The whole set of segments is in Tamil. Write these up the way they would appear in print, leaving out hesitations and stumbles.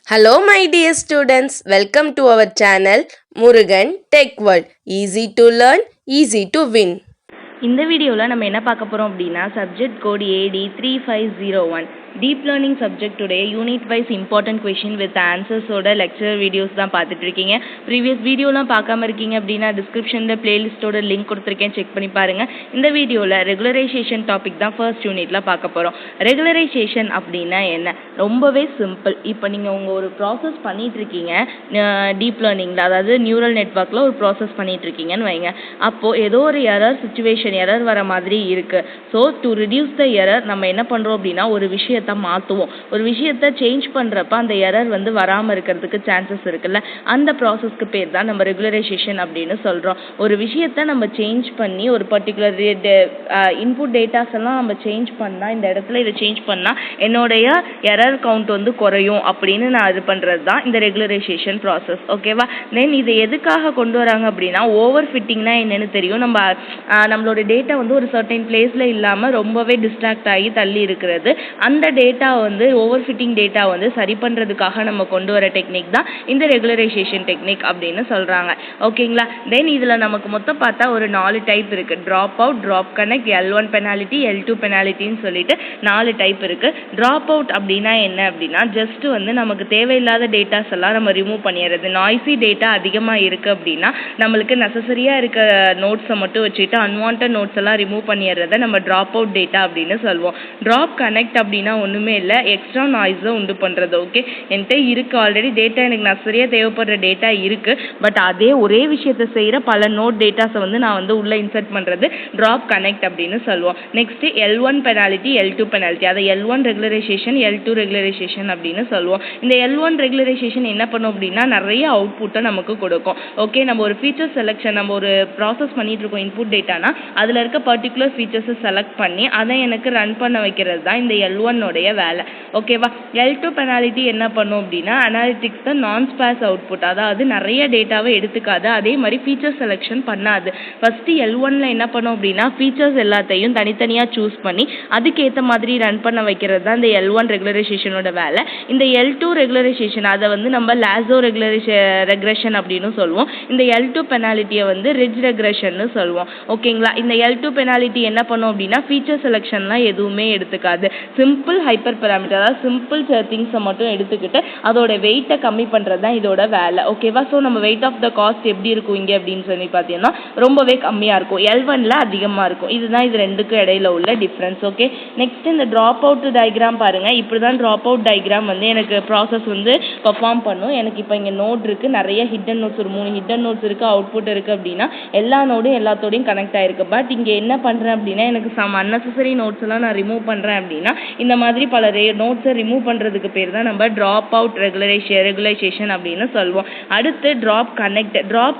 Hello my dear students, welcome to our channel Murugan Tech World. Easy to learn, easy to win. இந்த வீடியோவில் நம்ம என்ன பார்க்க போகிறோம் அப்படின்னா subject code AD 3501 deep learning சப்ஜெக்டுடைய unit wise important question with ஆன்சர்ஸோட லெக்சர் வீடியோஸ் தான் பார்த்துட்டு இருக்கீங்க. ப்ரீவியஸ் வீடியோலாம் பார்க்காம இருக்கீங்க அப்படின்னா டிஸ்கிரிப்ஷனில் பிளேலிஸ்ட்டோட லிங்க் கொடுத்துருக்கேன், செக் பண்ணி பாருங்கள். இந்த வீடியோவில் ரெகுலரைசேஷன் டாபிக் தான் ஃபர்ஸ்ட் யூனிட்டில் பார்க்க போகிறோம். ரெகுலரைசேஷன் அப்படின்னா என்ன? ரொம்பவே சிம்பிள். இப்போ நீங்கள் உங்கள் ஒரு ப்ராசஸ் பண்ணிகிட்ருக்கீங்க டீப் லேர்னிங்கில், அதாவது நியூரல் நெட்ஒர்க்கில் ஒரு ப்ராசஸ் பண்ணிகிட்ருக்கீங்கன்னு வைங்க. அப்போது ஏதோ ஒரு எரர் வர மாதிரி இருக்குது. So to reduce the error நம்ம என்ன பண்ணுறோம் அப்படின்னா ஒரு விஷயத்தை மாற்றுவோம். ஒரு விஷயத்தை சேஞ்ச் பண்ணுறப்ப அந்த எரர் வராமல் இருக்கிறதுக்கு சான்சஸ் இருக்குல்ல, அந்த ப்ராசஸ்க்கு பேர் தான் நம்ம ரெகுலரைசேஷன் அப்படின்னு சொல்கிறோம். ஒரு விஷயத்தை நம்ம சேஞ்ச் பண்ணி ஒரு பர்டிகுலர் இன்புட் டேட்டாஸ் எல்லாம் நம்ம சேஞ்ச் பண்ணால், இந்த இடத்துல இதை சேஞ்ச் பண்ணால் என்னுடைய எரர் கவுண்ட் குறையும் அப்படின்னு நான் இது பண்ணுறது தான் இந்த ரெகுலரைசேஷன் ப்ராசஸ். ஓகேவா? தென் இதை எதுக்காக கொண்டு வராங்க அப்படின்னா ஓவர் ஃபிட்டிங்னா என்னென்னு தெரியும். நம்மளோட டேட்டா ஒரு சர்டைன் பிளேஸில் இல்லாமல் ரொம்பவே டிஸ்ட்ராக்ட் ஆகி தள்ளி இருக்கிறது. அந்த டேட்டா ஓவர் ஃபிட்டிங் டேட்டா சரி பண்ணுறதுக்காக நம்ம கொண்டு வர டெக்னிக் தான் இந்த ரெகுலரைசேஷன் டெக்னிக் அப்படின்னு சொல்கிறாங்க. ஓகேங்களா? தென் இதில் நமக்கு மொத்தம் பார்த்தா ஒரு 4 டைப் இருக்குது. Drop out, drop connect, L1 penalty, L2 பெனாலிட்டின்னு சொல்லிட்டு 4 டைப் இருக்குது. ட்ராப் அவுட் அப்படின்னா என்ன அப்படின்னா ஜஸ்ட் நமக்கு தேவையில்லாத டேட்டாஸ் எல்லாம் நம்ம ரிமூவ் பண்ணிடுறது. நாய்ஸி டேட்டா அதிகமாக இருக்குது அப்படின்னா நம்மளுக்கு நெசசரியாக இருக்க நோட்ஸை மட்டும் வச்சுட்டு அன்வான்ட் நோட்ஸ் எல்லாம் ரிமூவ் பண்ணிடுறத நம்ம ட்ராப் அவுட் டேட்டா அப்படின்னு சொல்லுவோம். ட்ராப் கனெக்ட் அப்படின்னா ஒன்றுமே இல்லை, எக்ஸ்ட்ரா நாய்ஸை உண்டு பண்ணுறது. ஓகே, என்கிட்ட இருக்குது ஆல்ரெடி டேட்டா, எனக்கு நெசசரியாக தேவைப்படுற டேட்டா இருக்குது, பட் அதே ஒரே விஷயத்தை செய்கிற பல நோட் டேட்டாஸை நான் உள்ளே இன்சர்ட் பண்ணுறது ட்ராப் கனெக்ட் அப்படின்னு சொல்லுவோம். Next L1 penalty, L2 penalty, அதை L1 ரெகுலரைசேஷன், L2 ரெகுலரைசேஷன் அப்படின்னு சொல்லுவோம். இந்த L1 ரெகுலரைசேஷன் என்ன பண்ணும் அப்படின்னா நிறைய அவுட்புட்டை நமக்கு கொடுக்கும். ஓகே, நம்ம ஒரு ஃபீச்சர் செலெக்ஷன், நம்ம ஒரு ப்ராசஸ் பண்ணிட்டு இருக்கோம் இன்புட் டேட்டானா அதில் இருக்க பர்டிகுலர் ஃபீச்சர்ஸை செலக்ட் பண்ணி அதை எனக்கு ரன் பண்ண வைக்கிறது தான் இந்த L1 உடைய வேலை. ஓகேவா? L2 பெனாலிட்டி என்ன பண்ணும் அப்படின்னா அனாலிட்டிக்ஸ் தான் நான் ஸ்பேஸ் அவுட்புட், அதாவது நிறைய டேட்டாவை எடுத்துக்காது, அதே மாதிரி ஃபீச்சர் செலெக்ஷன் பண்ணாது. ஃபஸ்ட்டு L1ல என்ன பண்ணும் அப்படின்னா ஃபீச்சர்ஸ் எல்லாத்தையும் தனித்தனியாக சூஸ் பண்ணி அதுக்கேற்ற மாதிரி ரன் பண்ண வைக்கிறது தான் இந்த L1 ரெகுலரைசேஷனோட வேலை. இந்த L2 ரெகுலரைசேஷன் அதை நம்ம லாசோ ரெக்ரெஷன் அப்படின்னு சொல்லுவோம். இந்த L2 பெனாலிட்டியை ரிட்ஜ் ரெக்ரெஷன்னு சொல்லுவோம். ஓகேங்களா? இந்த L2 பெனாலிட்டி என்ன பண்ணும் அப்படின்னா ஃபீச்சர் செலெக்ஷன்லாம் எதுவுமே எடுத்துக்காது. சிம்பிள் ஹைப்பர் பெராமீட்டர், அதாவது சிம்பிள் திங்ஸை மட்டும் எடுத்துக்கிட்டு அதோட வெயிட்டை கம்மி பண்ணுறது தான் இதோட வேலை. ஓகேவா? ஸோ நம்ம வெயிட் ஆஃப் த காஸ்ட் எப்படி இருக்கும் இங்கே அப்படின்னு சொல்லி பார்த்தீங்கன்னா ரொம்பவே கம்மியாக இருக்கும், L1ல அதிகமாக இருக்கும். இதுதான் இது ரெண்டுக்கும் இடையில உள்ள டிஃப்ரென்ஸ். ஓகே, நெக்ஸ்ட் இந்த ட்ராப் அவுட் டயக்ராம் பாருங்கள். இப்படி தான் ட்ராப் அவுட் டயக்ராம் எனக்கு ப்ராசஸ் பெர்ஃபார்ம் பண்ணும். எனக்கு இப்போ இங்கே நோட் இருக்குது, நிறைய ஹிடன் நோட்ஸ், ஒரு 3 ஹிடன் நோட்ஸ் இருக்குது, அவுட்புட் இருக்குது அப்படின்னா எல்லா நோடும் எல்லாத்தோடையும் கனெக்ட் ஆகிருக்கு. பட் இங்கே என்ன பண்ணுறேன் அப்படின்னா எனக்கு சம் அன்னெசரி நோட்ஸ் எல்லாம் நான் ரிமூவ் பண்ணுறேன் அப்படின்னா இந்த மாதிரி பல நோட்ஸை ரிமூவ் பண்ணுறதுக்கு பேர் தான் நம்ம ட்ராப் அவுட் ரெகுலைசேஷன் அப்படின்னு சொல்லுவோம். அடுத்து ட்ராப்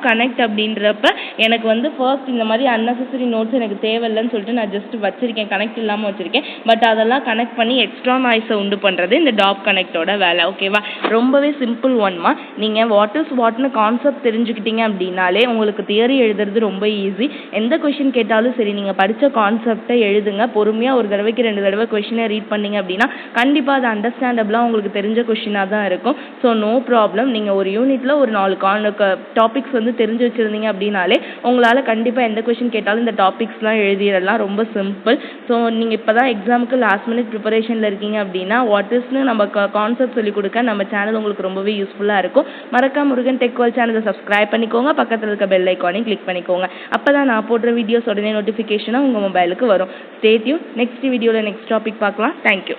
கனெக்ட் அப்படின்றப்ப எனக்கு ஃபர்ஸ்ட் இந்த மாதிரி அன்னெசரி நோட்ஸ் எனக்கு தேவையில்லைன்னு சொல்லிட்டு நான் ஜஸ்ட் வச்சிருக்கேன், கனெக்ட் இல்லாமல் வச்சிருக்கேன், பட் அதெல்லாம் கனெக்ட் பண்ணி எக்ஸ்ட்ரா நாய்ஸை உண்டு பண்ணுறது இந்த ட்ராப் கனெக்டோட வேலை. ஓகேவா? ரொம்பவே சிம்பிள் ஒன்மா. நீங்கள் வாட்னு கான்செப்ட் தெரிஞ்சுக்கிட்டீங்க அப்படின்னாலே உங்களுக்கு தியரி எழுதுறது ரொம்ப ஈஸி. எந்த கொஷின் கேட்டாலும் சரி நீங்கள் படித்த கான்செப்டை எழுதுங்க, பொறுமையாக ஒரு தடவைக்கு 2 தடவை கொஷினை ரீட் பண்ணிங்க அப்படின்னா கண்டிப்பாக அது அண்டர்ஸ்டாண்டபிளாக உங்களுக்கு தெரிஞ்ச கொஷினாக தான் இருக்கும். So no problem. நீங்கள் ஒரு யூனிட்டில் ஒரு 4 டாபிக்ஸ் தெரிஞ்சு வச்சுருந்தீங்க அப்படின்னாலே உங்களால் கண்டிப்பாக எந்த கொஷின் கேட்டாலும் இந்த டாபிக்ஸ்லாம் எழுதிடலாம். ரொம்ப சிம்பிள். ஸோ நீங்கள் இப்போ தான் எக்ஸாமுக்கு லாஸ்ட் மினிட் ப்ரிப்பரேஷனில் இருக்கீங்க அப்படின்னா வாட் இஸ்னு நம்ம கான்செப்ட் சொல்லிக் கொடுக்க நம்ம சேனல் உங்களுக்கு ரொம்பவே யூஸ்ஃபுல்லாக இருக்கும். மறக்காம முருகன் டெக் வேர்ல்ட் சேனலை சப்ஸ்கிரைப் பண்ணிக்கோங்க, பக்கத்தில் இருக்க பெல் ஐக்கானையும் கிளிக் பண்ணிக்கோங்க. அப்போ தான் நான் போடுற வீடியோஸ் உடனே நோட்டிஃபிகேஷனாக உங்கள் மொபைலுக்கு வரும். Stay tune. நெக்ஸ்ட் வீடியோவில் நெக்ஸ்ட் டாபிக் பார்க்கலாம். தேங்க்யூ.